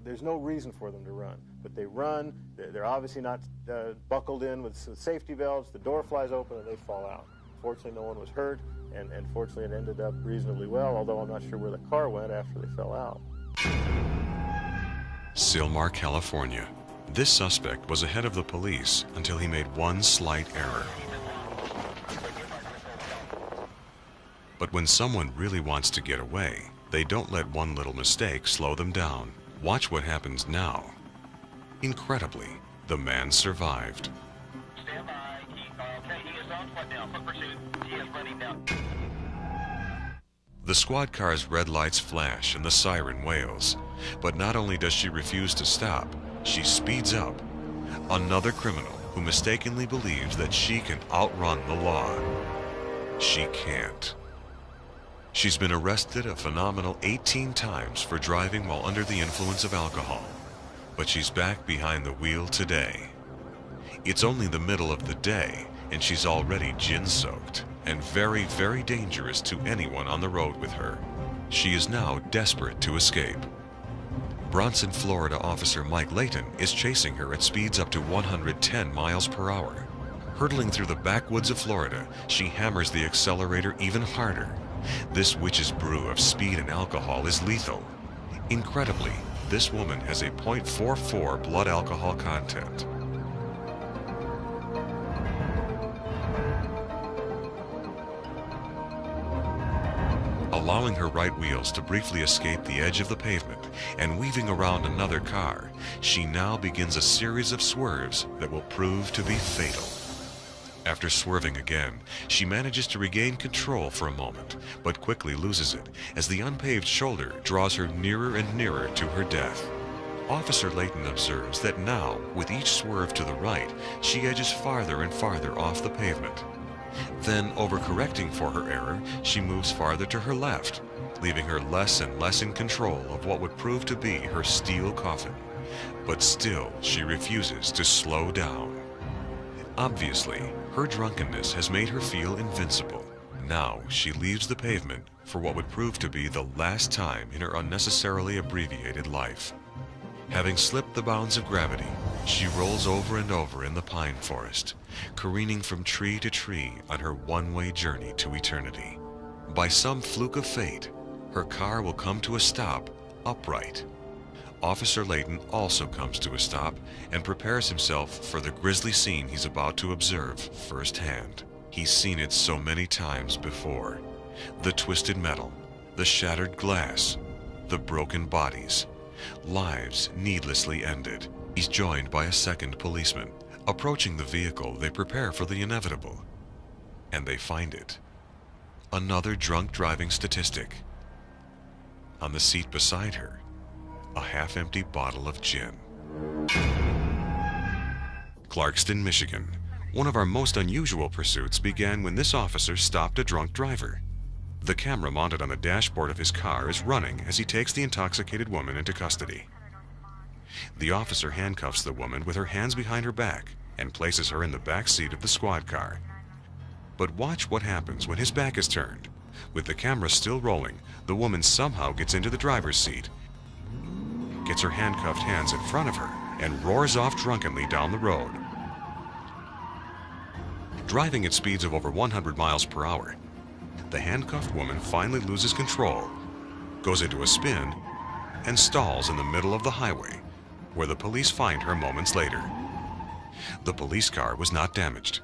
There's no reason for them to run, but they run. They're obviously not buckled in with safety belts. The door flies open and they fall out. Fortunately, no one was hurt, and fortunately it ended up reasonably well, although I'm not sure where the car went after they fell out. Sylmar, California. This suspect was ahead of the police until he made one slight error. But when someone really wants to get away, they don't let one little mistake slow them down. Watch what happens now. Incredibly, the man survived. Stand by. He is on foot now. Foot pursuit. He is running down. The squad car's red lights flash and the siren wails. But not only does she refuse to stop, she speeds up. Another criminal who mistakenly believes that she can outrun the law. She can't. She's been arrested a phenomenal 18 times for driving while under the influence of alcohol, but she's back behind the wheel today. It's only the middle of the day, and she's already gin-soaked and very, very dangerous to anyone on the road with her. She is now desperate to escape. Bronson, Florida officer Mike Layton is chasing her at speeds up to 110 miles per hour. Hurtling through the backwoods of Florida, she hammers the accelerator even harder. This witch's brew of speed and alcohol is lethal. Incredibly, this woman has a .44 blood alcohol content. Allowing her right wheels to briefly escape the edge of the pavement and weaving around another car, she now begins a series of swerves that will prove to be fatal. After swerving again, she manages to regain control for a moment, but quickly loses it as the unpaved shoulder draws her nearer and nearer to her death. Officer Layton observes that now, with each swerve to the right, she edges farther and farther off the pavement. Then, overcorrecting for her error, she moves farther to her left, leaving her less and less in control of what would prove to be her steel coffin. But still, she refuses to slow down. Obviously, her drunkenness has made her feel invincible. Now, she leaves the pavement for what would prove to be the last time in her unnecessarily abbreviated life. Having slipped the bounds of gravity, she rolls over and over in the pine forest, careening from tree to tree on her one-way journey to eternity. By some fluke of fate, her car will come to a stop upright. Officer Layton also comes to a stop and prepares himself for the grisly scene he's about to observe firsthand. He's seen it so many times before. The twisted metal, the shattered glass, the broken bodies. Lives needlessly ended. He's joined by a second policeman. Approaching the vehicle, they prepare for the inevitable. And they find it. Another drunk driving statistic. On the seat beside her, a half-empty bottle of gin. Clarkston, Michigan. One of our most unusual pursuits began when this officer stopped a drunk driver. The camera mounted on the dashboard of his car is running as he takes the intoxicated woman into custody. The officer handcuffs the woman with her hands behind her back and places her in the back seat of the squad car. But watch what happens when his back is turned. With the camera still rolling, the woman somehow gets into the driver's seat, gets her handcuffed hands in front of her, and roars off drunkenly down the road. Driving at speeds of over 100 miles per hour, the handcuffed woman finally loses control, goes into a spin, and stalls in the middle of the highway, where the police find her moments later. The police car was not damaged.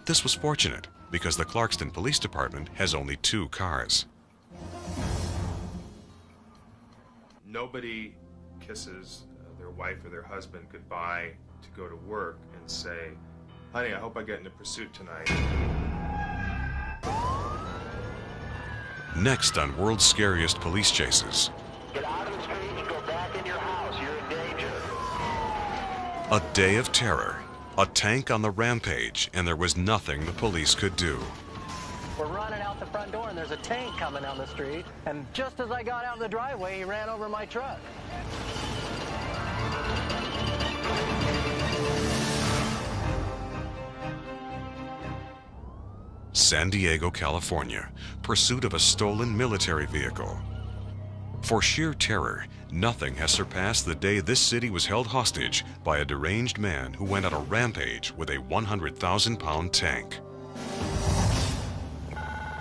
This was fortunate because the Clarkston Police Department has only 2 cars. Nobody kisses their wife or their husband goodbye to go to work and say, "Honey, I hope I get into pursuit tonight." Next on World's Scariest Police Chases. Get out of the street and go back in your house. You're in danger. A day of terror. A tank on the rampage, and there was nothing the police could do. We're running out the front door, and there's a tank coming down the street. And just as I got out of the driveway, he ran over my truck. San Diego, California. Pursuit of a stolen military vehicle. For sheer terror, nothing has surpassed the day this city was held hostage by a deranged man who went on a rampage with a 100,000-pound tank.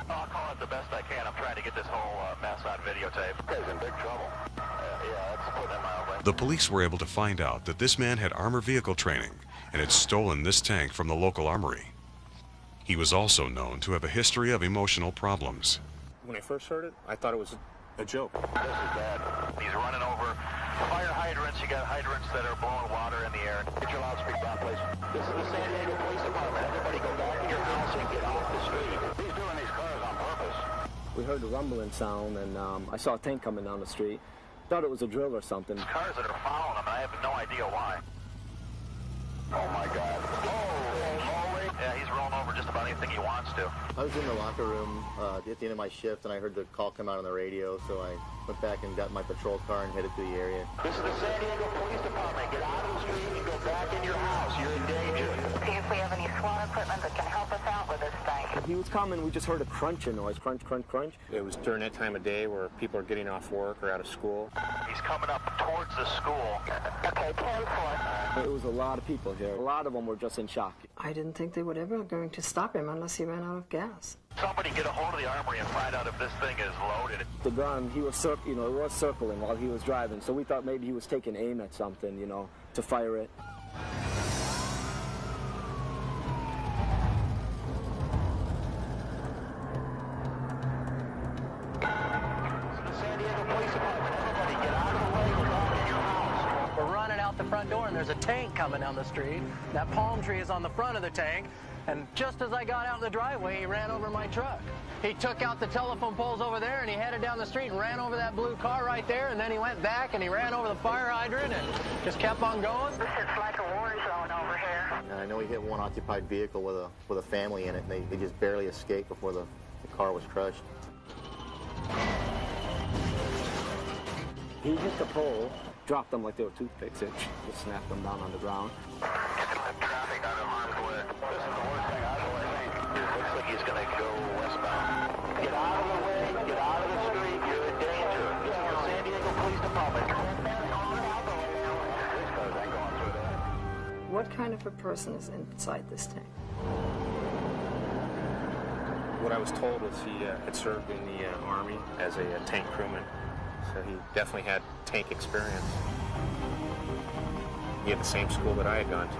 I'll call it the best I can. I'm trying to get this whole mess on videotape. Guy's in big trouble. Yeah, that's putting it mildly. The police were able to find out that this man had armor vehicle training and had stolen this tank from the local armory. He was also known to have a history of emotional problems. When I first heard it, I thought it was a joke. This is bad. He's running over fire hydrants. You got hydrants that are blowing water in the air. Get your loudspeaker on, please. This is the San Diego Police Department. Everybody go back in your house and get off the street. He's doing these cars on purpose. We heard the rumbling sound, and I saw a tank coming down the street. Thought it was a drill or something. There's cars that are following him, and I have no idea why. Oh, my God. Holy. Yeah, he's rolling over just about anything he wants to. I was in the locker room at the end of my shift, and I heard the call come out on the radio, so I went back and got my patrol car and headed to the area. This is the San Diego Police Department. Get out of the street and go back in your house. You're in danger. See if we have any SWAT equipment that can help us out with this thing. He was coming, we just heard a crunching noise, crunch, crunch, crunch. It was during that time of day where people are getting off work or out of school. He's coming up towards the school. Okay, 10-4. It was a lot of people here. A lot of them were just in shock. I didn't think they would ever going to stop him unless he ran out of gas. Somebody get a hold of the armory and find out if this thing is loaded. The gun, he was, it was circling while he was driving, so we thought maybe he was taking aim at something, to fire it. The front door and there's a tank coming down the street. That palm tree is on the front of the tank, and just as I got out in the driveway, he ran over my truck. He took out the telephone poles over there and he headed down the street and ran over that blue car right there, and then he went back and he ran over the fire hydrant and just kept on going. This is like a war zone over here. And I know he hit one occupied vehicle with a family in it, and they just barely escaped before the car was crushed. He hit the pole, dropped them like they were toothpicks. It just snapped them down on the ground. Traffic out of harm's way. This is the worst thing I've ever seen. It looks like he's going to go westbound. Get out of the way. Get out of the street. You're in danger. This is the San Diego Police Department. This guy's ain't going through that. What kind of a person is inside this tank? What I was told was he had served in the Army as a tank crewman. So he definitely had tank experience. He had the same school that I had gone to.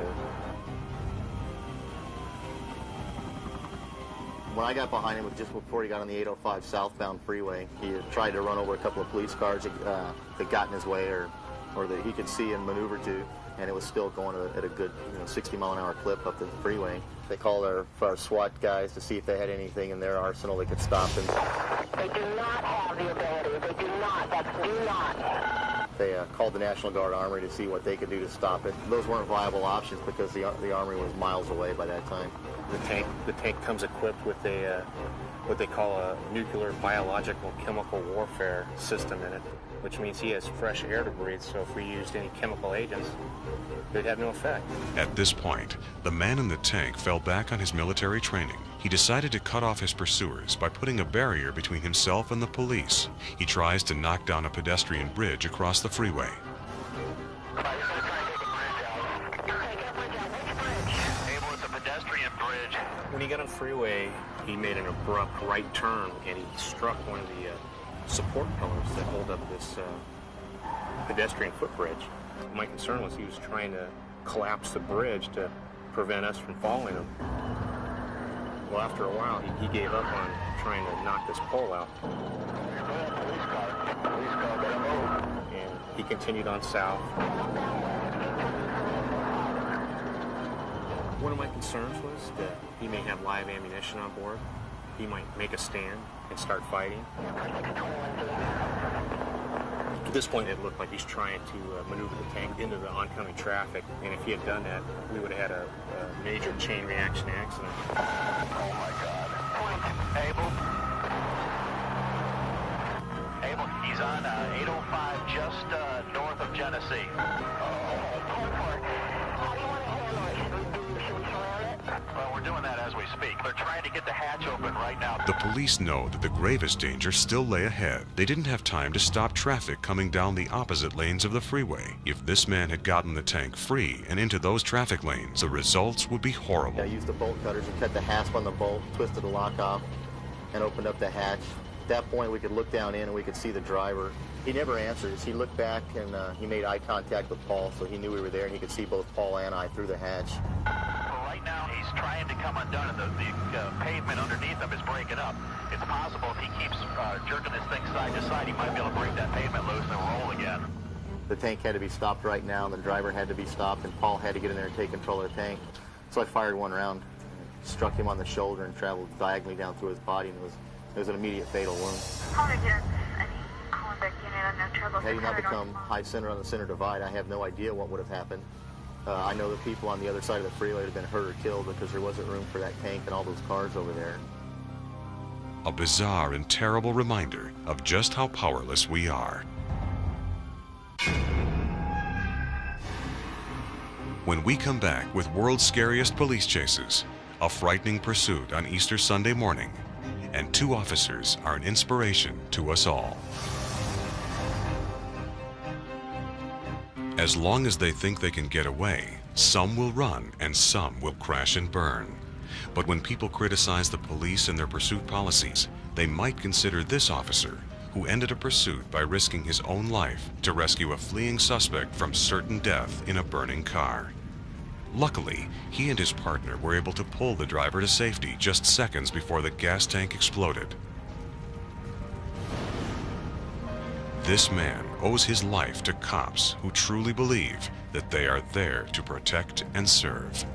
When I got behind him, just before he got on the 805 southbound freeway, he had tried to run over a couple of police cars that got in his way or that he could see and maneuver to, and it was still going at a good 60-mile-an-hour clip up the freeway. They called our SWAT guys to see if they had anything in their arsenal that could stop him. They do not have the ability. They do not. That's do not. They called the National Guard Armory to see what they could do to stop it. Those weren't viable options because the Armory was miles away by that time. The tank comes equipped with a what they call a nuclear, biological, chemical warfare system in it, which means he has fresh air to breathe, so if we used any chemical agents, they'd have no effect. At this point, the man in the tank fell back on his military training. He decided to cut off his pursuers by putting a barrier between himself and the police. He tries to knock down a pedestrian bridge across the freeway. When he got on the freeway, he made an abrupt right turn and he struck one of the support pillars that hold up this pedestrian footbridge. My concern was he was trying to collapse the bridge to prevent us from following him. Well, after a while, he gave up on trying to knock this pole out. And he continued on south. One of my concerns was that he may have live ammunition on board. He might make a stand and start fighting. At this point, it looked like he's trying to maneuver the tank into the oncoming traffic, and if he had done that, we would have had a major chain reaction accident. Oh my God. Abel, he's on 805 just north of Genesee. Well, we're doing that as we speak. They're trying to get the hatch open right now. The police know that the gravest danger still lay ahead. They didn't have time to stop traffic coming down the opposite lanes of the freeway. If this man had gotten the tank free and into those traffic lanes, the results would be horrible. I used the bolt cutters and cut the hasp on the bolt, twisted the lock off, and opened up the hatch. At that point, we could look down in and we could see the driver. He never answered us. He looked back and he made eye contact with Paul, so he knew we were there, and he could see both Paul and I through the hatch. Right now, he's trying to come undone, and the pavement underneath him is breaking up. It's possible if he keeps jerking this thing side to side, he might be able to break that pavement loose and roll again. The tank had to be stopped right now, and the driver had to be stopped, and Paul had to get in there and take control of the tank. So I fired one round, struck him on the shoulder, and traveled diagonally down through his body, and it was an immediate fatal wound. Had he not become high center on the center divide, I have no idea what would have happened. I know that people on the other side of the freeway would have been hurt or killed because there wasn't room for that tank and all those cars over there. A bizarre and terrible reminder of just how powerless we are. When we come back with World's Scariest Police Chases, a frightening pursuit on Easter Sunday morning, and 2 officers are an inspiration to us all. As long as they think they can get away, some will run and some will crash and burn. But when people criticize the police and their pursuit policies, they might consider this officer, who ended a pursuit by risking his own life to rescue a fleeing suspect from certain death in a burning car. Luckily, he and his partner were able to pull the driver to safety just seconds before the gas tank exploded. This man owes his life to cops who truly believe that they are there to protect and serve.